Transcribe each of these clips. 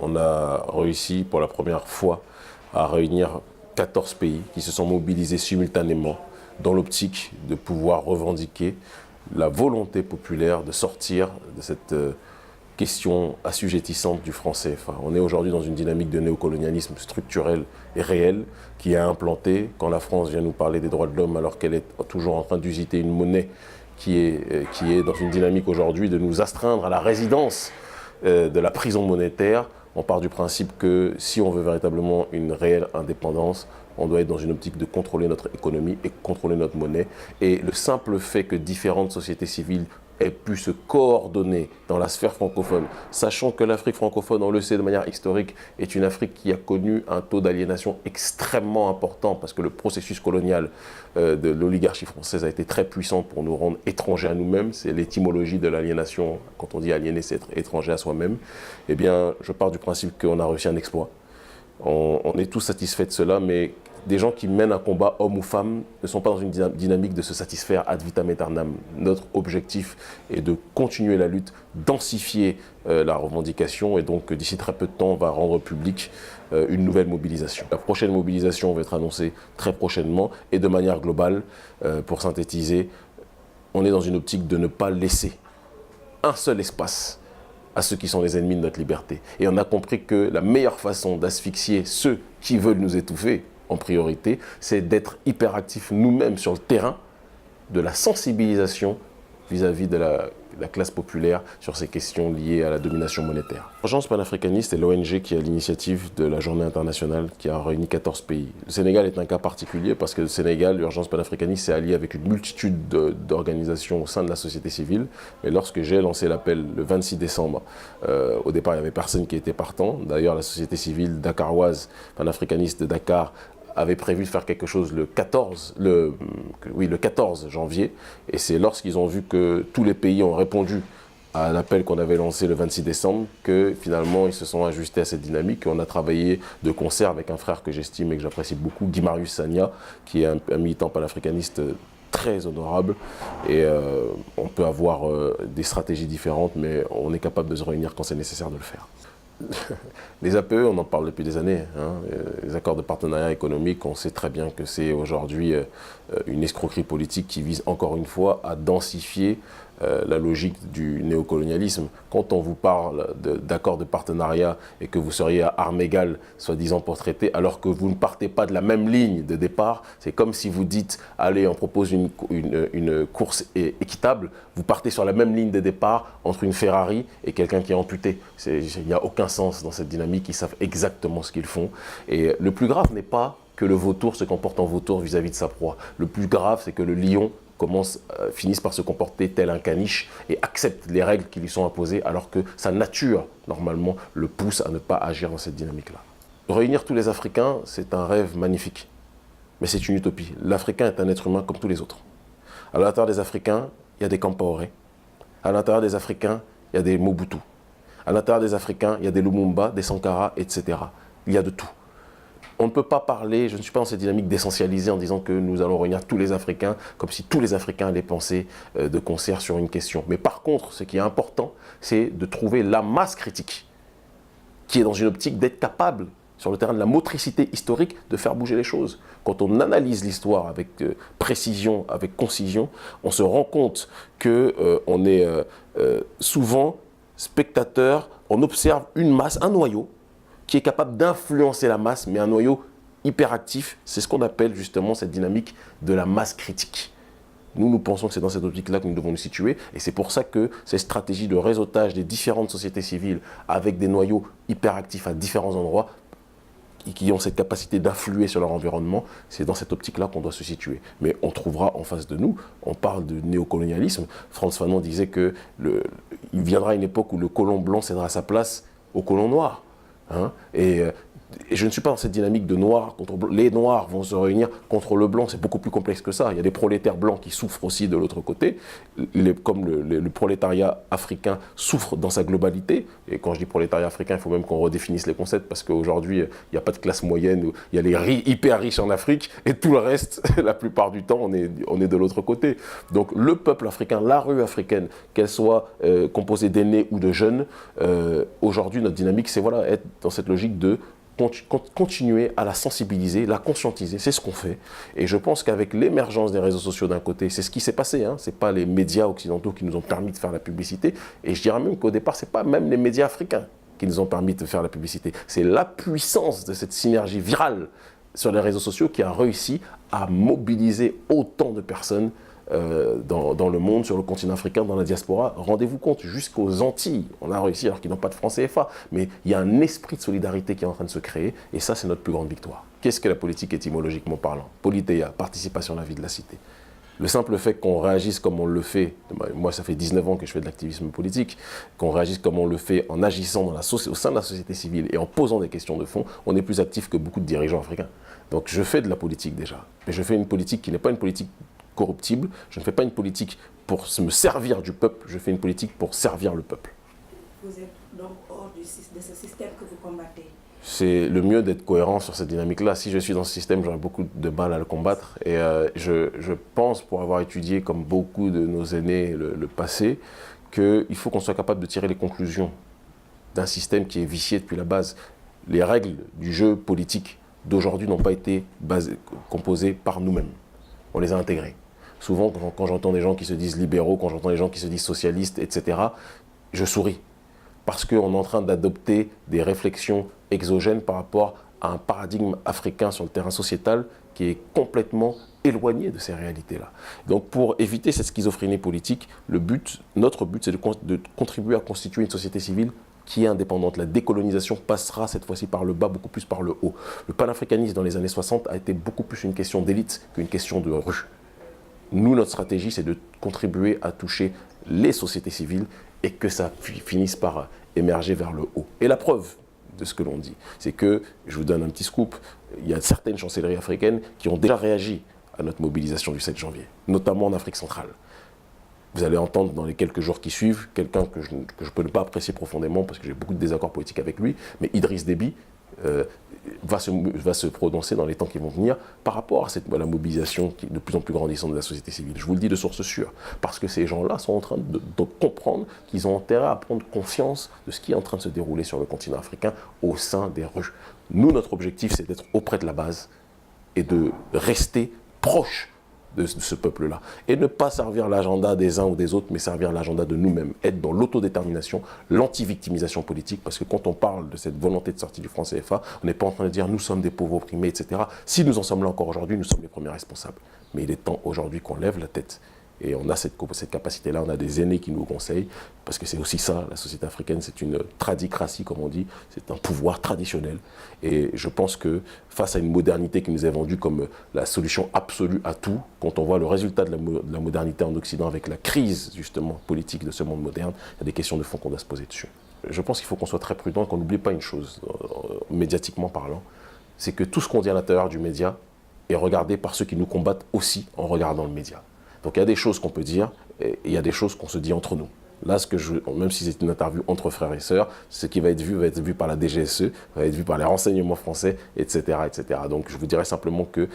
On a réussi pour la première fois à réunir 14 pays qui se sont mobilisés simultanément dans l'optique de pouvoir revendiquer la volonté populaire de sortir de cette question assujettissante du franc CFA. On est aujourd'hui dans une dynamique de néocolonialisme structurel et réel qui est implantée. Quand la France vient nous parler des droits de l'homme alors qu'elle est toujours en train d'usiter une monnaie qui est dans une dynamique aujourd'hui de nous astreindre à la résidence de la prison monétaire, on part du principe que si on veut véritablement une réelle indépendance, on doit être dans une optique de contrôler notre économie et contrôler notre monnaie. Et le simple fait que différentes sociétés civiles aient pu se coordonner dans la sphère francophone, sachant que l'Afrique francophone, on le sait de manière historique, est une Afrique qui a connu un taux d'aliénation extrêmement important parce que le processus colonial de l'oligarchie française a été très puissant pour nous rendre étrangers à nous-mêmes. C'est l'étymologie de l'aliénation. Quand on dit aliéner, c'est être étranger à soi-même. Eh bien, je pars du principe qu'on a réussi un exploit. On est tous satisfaits de cela, mais des gens qui mènent un combat, hommes ou femmes, ne sont pas dans une dynamique de se satisfaire ad vitam aeternam. Notre objectif est de continuer la lutte, densifier la revendication, et donc d'ici très peu de temps, on va rendre public une nouvelle mobilisation. La prochaine mobilisation va être annoncée très prochainement, et de manière globale, pour synthétiser, on est dans une optique de ne pas laisser un seul espace à ceux qui sont les ennemis de notre liberté. Et on a compris que la meilleure façon d'asphyxier ceux qui veulent nous étouffer, en priorité, c'est d'être hyperactifs nous-mêmes sur le terrain de la sensibilisation vis-à-vis de la classe populaire sur ces questions liées à la domination monétaire. L'Urgence panafricaniste est l'ONG qui a l'initiative de la journée internationale qui a réuni 14 pays. Le Sénégal est un cas particulier parce que le Sénégal, l'Urgence panafricaniste, s'est allié avec une multitude d'organisations au sein de la société civile. Mais lorsque j'ai lancé l'appel le 26 décembre, au départ, il n'y avait personne qui était partant. D'ailleurs, la société civile dakaroise panafricaniste de Dakar avait prévu de faire quelque chose le 14 janvier. Et c'est lorsqu'ils ont vu que tous les pays ont répondu à l'appel qu'on avait lancé le 26 décembre que finalement ils se sont ajustés à cette dynamique. On a travaillé de concert avec un frère que j'estime et que j'apprécie beaucoup, Guy Marius Sagna, qui est un militant panafricaniste très honorable. Et on peut avoir des stratégies différentes, mais on est capable de se réunir quand c'est nécessaire de le faire. Les APE, on en parle depuis des années, hein. Les accords de partenariat économique, on sait très bien que c'est aujourd'hui une escroquerie politique qui vise encore une fois à densifier la logique du néocolonialisme. Quand on vous parle d'accords de partenariat et que vous seriez à armes égales, soi-disant pour traiter, alors que vous ne partez pas de la même ligne de départ, c'est comme si vous dites, allez, on propose une course équitable, vous partez sur la même ligne de départ entre une Ferrari et quelqu'un qui est amputé. Il n'y a aucun sens dans cette dynamique, ils savent exactement ce qu'ils font. Et le plus grave n'est pas que le vautour se comporte en vautour vis-à-vis de sa proie. Le plus grave, c'est que le lion finissent par se comporter tel un caniche et acceptent les règles qui lui sont imposées alors que sa nature, normalement, le pousse à ne pas agir dans cette dynamique-là. Réunir tous les Africains, c'est un rêve magnifique, mais c'est une utopie. L'Africain est un être humain comme tous les autres. À l'intérieur des Africains, il y a des Compaoré. À l'intérieur des Africains, il y a des Mobutu. À l'intérieur des Africains, il y a des Lumumba, des Sankara, etc. Il y a de tout. On ne peut pas parler, je ne suis pas dans cette dynamique d'essentialiser en disant que nous allons réunir tous les Africains, comme si tous les Africains allaient penser de concert sur une question. Mais par contre, ce qui est important, c'est de trouver la masse critique, qui est dans une optique d'être capable, sur le terrain de la motricité historique, de faire bouger les choses. Quand on analyse l'histoire avec précision, avec concision, on se rend compte qu'on est souvent spectateur, on observe une masse, un noyau, qui est capable d'influencer la masse, mais un noyau hyperactif, c'est ce qu'on appelle justement cette dynamique de la masse critique. Nous pensons que c'est dans cette optique-là que nous devons nous situer, et c'est pour ça que ces stratégies de réseautage des différentes sociétés civiles avec des noyaux hyperactifs à différents endroits, qui ont cette capacité d'influer sur leur environnement, c'est dans cette optique-là qu'on doit se situer. Mais on trouvera en face de nous, on parle de néocolonialisme, Frantz Fanon disait qu'il viendra une époque où le colon blanc cédera sa place au colon noir. Hein, et Et je ne suis pas dans cette dynamique de noir contre blanc. Les noirs vont se réunir contre le blanc, c'est beaucoup plus complexe que ça. Il y a des prolétaires blancs qui souffrent aussi de l'autre côté, comme le prolétariat africain souffre dans sa globalité. Et quand je dis prolétariat africain, il faut même qu'on redéfinisse les concepts, parce qu'aujourd'hui, il n'y a pas de classe moyenne, il y a les hyper riches en Afrique, et tout le reste, la plupart du temps, on est de l'autre côté. Donc le peuple africain, la rue africaine, qu'elle soit composée d'aînés ou de jeunes, aujourd'hui, notre dynamique, c'est voilà, être dans cette logique de continuer à la sensibiliser, la conscientiser, c'est ce qu'on fait. Et je pense qu'avec l'émergence des réseaux sociaux d'un côté, c'est ce qui s'est passé, hein, ce n'est pas les médias occidentaux qui nous ont permis de faire la publicité, et je dirais même qu'au départ, ce n'est pas même les médias africains qui nous ont permis de faire la publicité, c'est la puissance de cette synergie virale sur les réseaux sociaux qui a réussi à mobiliser autant de personnes dans le monde, sur le continent africain, dans la diaspora. Rendez-vous compte, jusqu'aux Antilles, on a réussi alors qu'ils n'ont pas de franc CFA, mais il y a un esprit de solidarité qui est en train de se créer, et ça, c'est notre plus grande victoire. Qu'est-ce que la politique étymologiquement parlant? Politeia, participation à la vie de la cité. Le simple fait qu'on réagisse comme on le fait, moi ça fait 19 ans que je fais de l'activisme politique, qu'on réagisse comme on le fait en agissant au sein de la société civile et en posant des questions de fond, on est plus actif que beaucoup de dirigeants africains. Donc je fais de la politique déjà, mais je fais une politique qui n'est pas une politique corruptible, je ne fais pas une politique pour me servir du peuple, je fais une politique pour servir le peuple. Vous êtes donc hors de ce système que vous combattez. C'est le mieux d'être cohérent sur cette dynamique-là. Si je suis dans ce système, j'aurais beaucoup de mal à le combattre. Et je pense, pour avoir étudié, comme beaucoup de nos aînés, le passé, qu'il faut qu'on soit capable de tirer les conclusions d'un système qui est vicié depuis la base. Les règles du jeu politique d'aujourd'hui n'ont pas été composées par nous-mêmes. On les a intégrées. Souvent, quand j'entends des gens qui se disent libéraux, quand j'entends des gens qui se disent socialistes, etc., je souris. Parce qu'on est en train d'adopter des réflexions exogènes par rapport à un paradigme africain sur le terrain sociétal qui est complètement éloigné de ces réalités-là. Donc pour éviter cette schizophrénie politique, notre but, c'est de contribuer à constituer une société civile qui est indépendante. La décolonisation passera cette fois-ci par le bas, beaucoup plus par le haut. Le panafricanisme dans les années 60 a été beaucoup plus une question d'élite qu'une question de rue. Nous, notre stratégie, c'est de contribuer à toucher les sociétés civiles et que ça finisse par émerger vers le haut. Et la preuve de ce que l'on dit, c'est que, je vous donne un petit scoop, il y a certaines chancelleries africaines qui ont déjà réagi à notre mobilisation du 7 janvier, notamment en Afrique centrale. Vous allez entendre dans les quelques jours qui suivent quelqu'un que je peux ne pas apprécier profondément parce que j'ai beaucoup de désaccords politiques avec lui, mais Idriss Déby va se prononcer dans les temps qui vont venir par rapport à la mobilisation de plus en plus grandissante de la société civile. Je vous le dis de source sûre, parce que ces gens-là sont en train de comprendre qu'ils ont intérêt à prendre conscience de ce qui est en train de se dérouler sur le continent africain au sein des rues. Nous, notre objectif, c'est d'être auprès de la base et de rester proche de ce peuple-là. Et ne pas servir l'agenda des uns ou des autres, mais servir l'agenda de nous-mêmes. Être dans l'autodétermination, l'anti-victimisation politique, parce que quand on parle de cette volonté de sortie du franc CFA, on n'est pas en train de dire nous sommes des pauvres opprimés, etc. Si nous en sommes là encore aujourd'hui, nous sommes les premiers responsables. Mais il est temps aujourd'hui qu'on lève la tête. Et on a cette capacité-là, on a des aînés qui nous conseillent, parce que c'est aussi ça, la société africaine, c'est une tradicratie, comme on dit, c'est un pouvoir traditionnel. Et je pense que face à une modernité qui nous est vendue comme la solution absolue à tout, quand on voit le résultat de la modernité en Occident avec la crise, justement, politique de ce monde moderne, il y a des questions de fond qu'on doit se poser dessus. Je pense qu'il faut qu'on soit très prudent, qu'on n'oublie pas une chose, médiatiquement parlant, c'est que tout ce qu'on dit à l'intérieur du média est regardé par ceux qui nous combattent aussi en regardant le média. Donc il y a des choses qu'on peut dire et il y a des choses qu'on se dit entre nous. Là, même si c'est une interview entre frères et sœurs, ce qui va être vu par la DGSE, va être vu par les renseignements français, etc., etc. Donc je vous dirais simplement que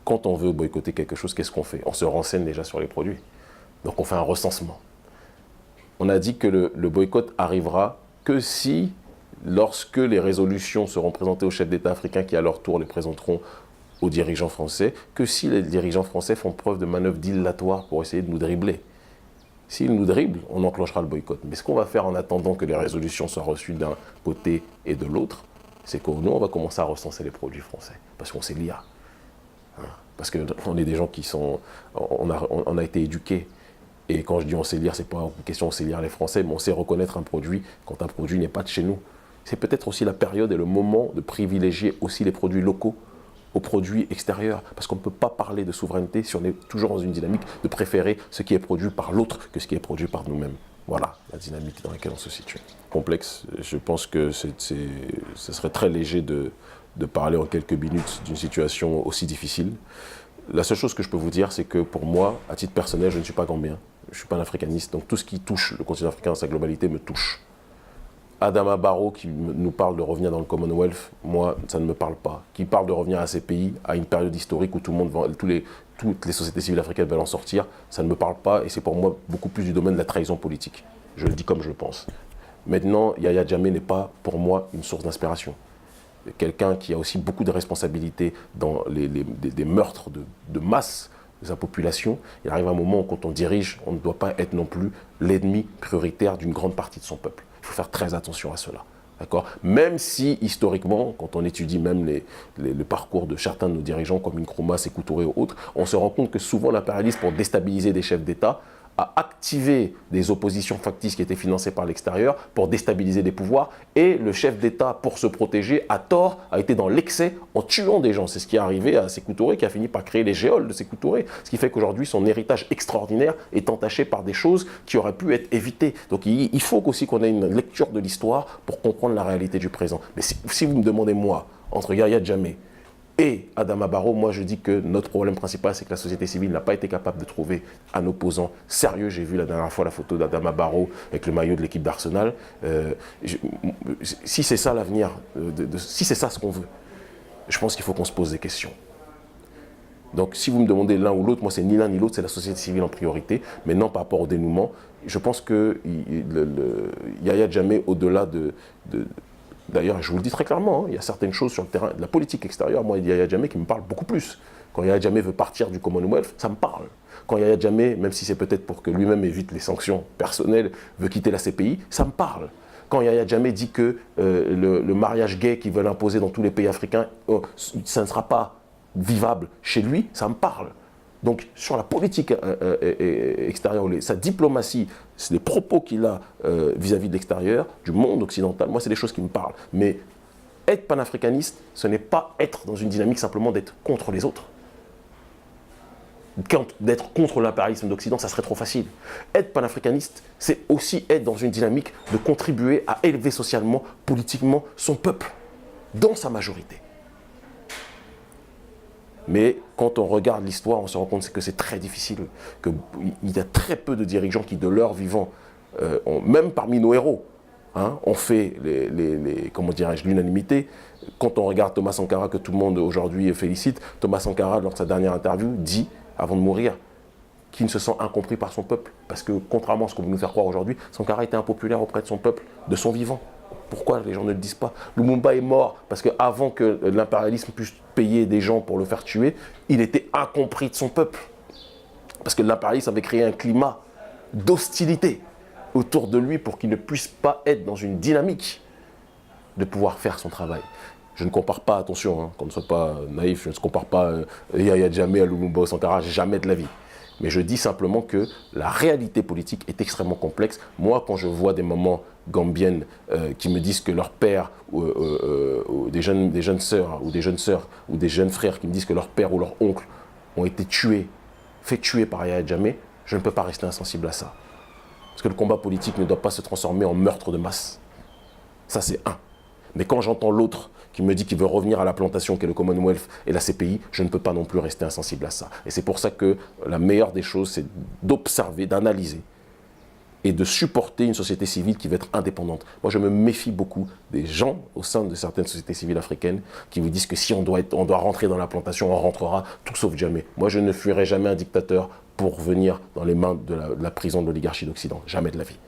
quand on veut boycotter quelque chose, qu'est-ce qu'on fait? On se renseigne déjà sur les produits. Donc on fait un recensement. On a dit que le boycott arrivera que si, lorsque les résolutions seront présentées aux chefs d'État africains qui à leur tour les présenteront aux dirigeants français, que si les dirigeants français font preuve de manœuvres dilatoires pour essayer de nous dribbler. S'ils nous dribblent, on enclenchera le boycott. Mais ce qu'on va faire en attendant que les résolutions soient reçues d'un côté et de l'autre, c'est que nous, on va commencer à recenser les produits français, parce qu'on sait lire. Parce qu'on est des gens qui sont... On a été éduqués. Et quand je dis on sait lire, c'est pas une question on sait lire les Français, mais on sait reconnaître un produit quand un produit n'est pas de chez nous. C'est peut-être aussi la période et le moment de privilégier aussi les produits locaux aux produits extérieurs, parce qu'on ne peut pas parler de souveraineté si on est toujours dans une dynamique de préférer ce qui est produit par l'autre que ce qui est produit par nous-mêmes. Voilà la dynamique dans laquelle on se situe. Complexe, je pense que ce serait très léger de parler en quelques minutes d'une situation aussi difficile. La seule chose que je peux vous dire, c'est que pour moi, à titre personnel, je ne suis pas gambien, je ne suis pas un africaniste, donc tout ce qui touche le continent africain dans sa globalité me touche. Adama Barrow qui nous parle de revenir dans le Commonwealth, moi, ça ne me parle pas. Qui parle de revenir à ces pays, à une période historique où tout le monde toutes les sociétés civiles africaines veulent en sortir, ça ne me parle pas et c'est pour moi beaucoup plus du domaine de la trahison politique. Je le dis comme je le pense. Maintenant, Yahya Jammeh n'est pas, pour moi, une source d'inspiration. Quelqu'un qui a aussi beaucoup de responsabilités dans des meurtres de masse de sa population. Il arrive un moment où, quand on dirige, on ne doit pas être non plus l'ennemi prioritaire d'une grande partie de son peuple. Il faut faire très attention à cela. Même si, historiquement, quand on étudie même le parcours de certains de nos dirigeants, comme Nkrumah, Sékou Touré ou autres, on se rend compte que souvent l'impérialisme, pour déstabiliser des chefs d'État, a activé des oppositions factices qui étaient financées par l'extérieur pour déstabiliser des pouvoirs. Et le chef d'État, pour se protéger, à tort, a été dans l'excès en tuant des gens. C'est ce qui est arrivé à Sékou Touré, qui a fini par créer les géoles de Sékou Touré. Ce qui fait qu'aujourd'hui, son héritage extraordinaire est entaché par des choses qui auraient pu être évitées. Donc il faut aussi qu'on ait une lecture de l'histoire pour comprendre la réalité du présent. Mais si vous me demandez, moi, entre Yahya Jammeh et Adama Barrow, moi je dis que notre problème principal, c'est que la société civile n'a pas été capable de trouver un opposant sérieux. J'ai vu la dernière fois la photo d'Adama Barrow avec le maillot de l'équipe d'Arsenal. Si c'est ça l'avenir, si c'est ça ce qu'on veut, je pense qu'il faut qu'on se pose des questions. Donc si vous me demandez l'un ou l'autre, moi c'est ni l'un ni l'autre, c'est la société civile en priorité. Maintenant, par rapport au dénouement, je pense que Yahya Jammeh, au-delà d'ailleurs, je vous le dis très clairement, il y a certaines choses sur le terrain de la politique extérieure, moi, il y a Yahya Jammeh qui me parle beaucoup plus. Quand Yahya Jammeh veut partir du Commonwealth, ça me parle. Quand Yahya Jammeh, même si c'est peut-être pour que lui-même évite les sanctions personnelles, veut quitter la CPI, ça me parle. Quand Yahya Jammeh dit que le mariage gay qu'ils veulent imposer dans tous les pays africains, ça ne sera pas vivable chez lui, ça me parle. Donc, sur la politique extérieure, sa diplomatie, les propos qu'il a vis-à-vis de l'extérieur, du monde occidental, moi, c'est des choses qui me parlent. Mais être panafricaniste, ce n'est pas être dans une dynamique simplement d'être contre les autres. D'être contre l'impérialisme d'Occident, ça serait trop facile. Être panafricaniste, c'est aussi être dans une dynamique de contribuer à élever socialement, politiquement, son peuple, dans sa majorité. Mais quand on regarde l'histoire, on se rend compte que c'est très difficile, qu'il y a très peu de dirigeants qui, de leur vivant, même parmi nos héros, ont fait comment dirais-je, l'unanimité. Quand on regarde Thomas Sankara, que tout le monde aujourd'hui félicite, Thomas Sankara, lors de sa dernière interview, dit, avant de mourir, qu'il ne se sent incompris par son peuple. Parce que, contrairement à ce qu'on veut nous faire croire aujourd'hui, Sankara était impopulaire auprès de son peuple, de son vivant. Pourquoi les gens ne le disent pas? Lumumba est mort parce qu'avant que l'impérialisme puisse payer des gens pour le faire tuer, il était incompris de son peuple. Parce que l'impérialisme avait créé un climat d'hostilité autour de lui pour qu'il ne puisse pas être dans une dynamique de pouvoir faire son travail. Je ne compare pas, attention, qu'on ne soit pas naïf, je ne compare pas Yahya Jammeh à Lumumba ou Sankara, jamais de la vie. Mais je dis simplement que la réalité politique est extrêmement complexe. Moi, quand je vois des mamans gambiennes qui me disent que leur père, ou des jeunes sœurs, ou des jeunes frères qui me disent que leur père ou leur oncle ont été fait tuer par Yahya Jammeh, je ne peux pas rester insensible à ça. Parce que le combat politique ne doit pas se transformer en meurtre de masse. Ça, c'est un. Mais quand j'entends l'autre qui me dit qu'il veut revenir à la plantation qu'est le Commonwealth et la CPI, je ne peux pas non plus rester insensible à ça. Et c'est pour ça que la meilleure des choses, c'est d'observer, d'analyser et de supporter une société civile qui va être indépendante. Moi, je me méfie beaucoup des gens au sein de certaines sociétés civiles africaines qui vous disent que si on doit rentrer dans la plantation, on rentrera, tout sauf jamais. Moi, je ne fuirai jamais un dictateur pour venir dans les mains de la prison de l'oligarchie d'Occident. Jamais de la vie.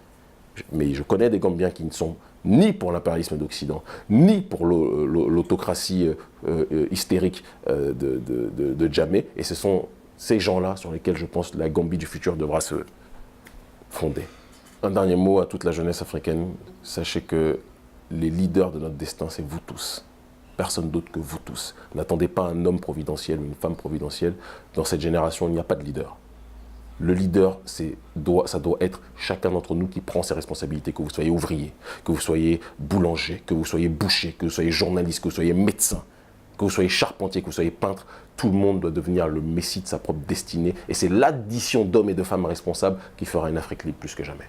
Mais je connais des Gambiens qui ne sont ni pour l'impérialisme d'Occident, ni pour l'autocratie hystérique de Jammeh. Et ce sont ces gens-là sur lesquels je pense que la Gambie du futur devra se fonder. Un dernier mot à toute la jeunesse africaine. Sachez que les leaders de notre destin, c'est vous tous. Personne d'autre que vous tous. N'attendez pas un homme providentiel ou une femme providentielle. Dans cette génération, il n'y a pas de leader. Le leader, ça doit être chacun d'entre nous qui prend ses responsabilités, que vous soyez ouvrier, que vous soyez boulanger, que vous soyez boucher, que vous soyez journaliste, que vous soyez médecin, que vous soyez charpentier, que vous soyez peintre. Tout le monde doit devenir le messie de sa propre destinée. Et c'est l'addition d'hommes et de femmes responsables qui fera une Afrique libre plus que jamais.